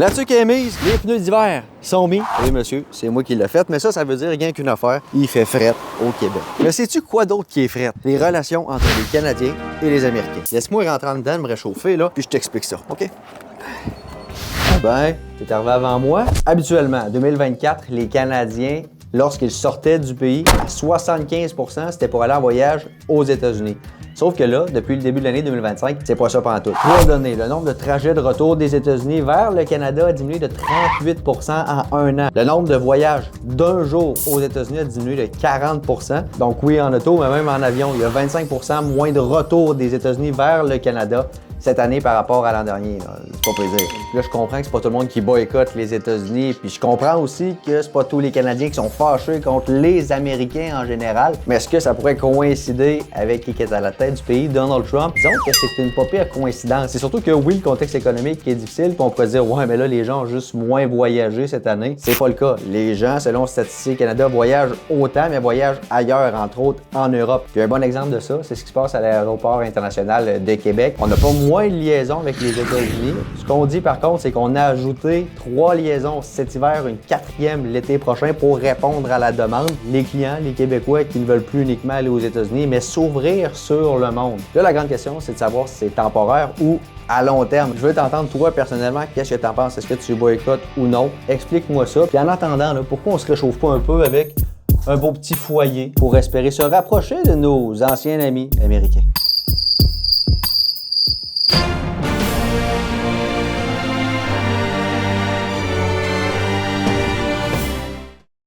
La tuque est mise, les pneus d'hiver sont mis. Oui, monsieur, c'est moi qui l'ai fait, mais ça veut dire rien qu'une affaire, il fait fret au Québec. Mais sais-tu quoi d'autre qui est fret? Les relations entre les Canadiens et les Américains. Laisse-moi rentrer en dedans, me réchauffer, là, puis je t'explique ça, OK? Ben, t'es arrivé avant moi. Habituellement, en 2024, les Canadiens, lorsqu'ils sortaient du pays, à 75 % c'était pour aller en voyage aux États-Unis. Sauf que là, depuis le début de l'année 2025, c'est pas ça pantoute. Pour donner, le nombre de trajets de retour des États-Unis vers le Canada a diminué de 38 % en un an. Le nombre de voyages d'un jour aux États-Unis a diminué de 40 %. Donc oui, en auto, mais même en avion, il y a 25 % moins de retours des États-Unis vers le Canada cette année par rapport à l'an dernier. C'est pas plaisir. Là, je comprends que c'est pas tout le monde qui boycotte les États-Unis, puis je comprends aussi que c'est pas tous les Canadiens qui sont fâchés contre les Américains en général. Mais est-ce que ça pourrait coïncider avec qui est à la tête du pays, Donald Trump? Disons que c'est une pas pire coïncidence. C'est surtout que oui, le contexte économique est difficile, puis on pourrait dire ouais, mais là, les gens ont juste moins voyagé cette année. C'est pas le cas. Les gens, selon Statistique Canada, voyagent autant, mais voyagent ailleurs, entre autres en Europe. Puis un bon exemple de ça, c'est ce qui se passe à l'aéroport international de Québec. On n'a pas moins de liaisons avec les États-Unis. Ce qu'on dit par contre, c'est qu'on a ajouté 3 liaisons cet hiver, une 4e l'été prochain pour répondre à la demande. Les clients, les Québécois qui ne veulent plus uniquement aller aux États-Unis, mais s'ouvrir sur le monde. Là, la grande question, c'est de savoir si c'est temporaire ou à long terme. Je veux t'entendre, toi, personnellement, qu'est-ce que t'en penses? Est-ce que tu boycottes ou non? Explique-moi ça. Puis en attendant, là, pourquoi on se réchauffe pas un peu avec un beau petit foyer pour espérer se rapprocher de nos anciens amis américains?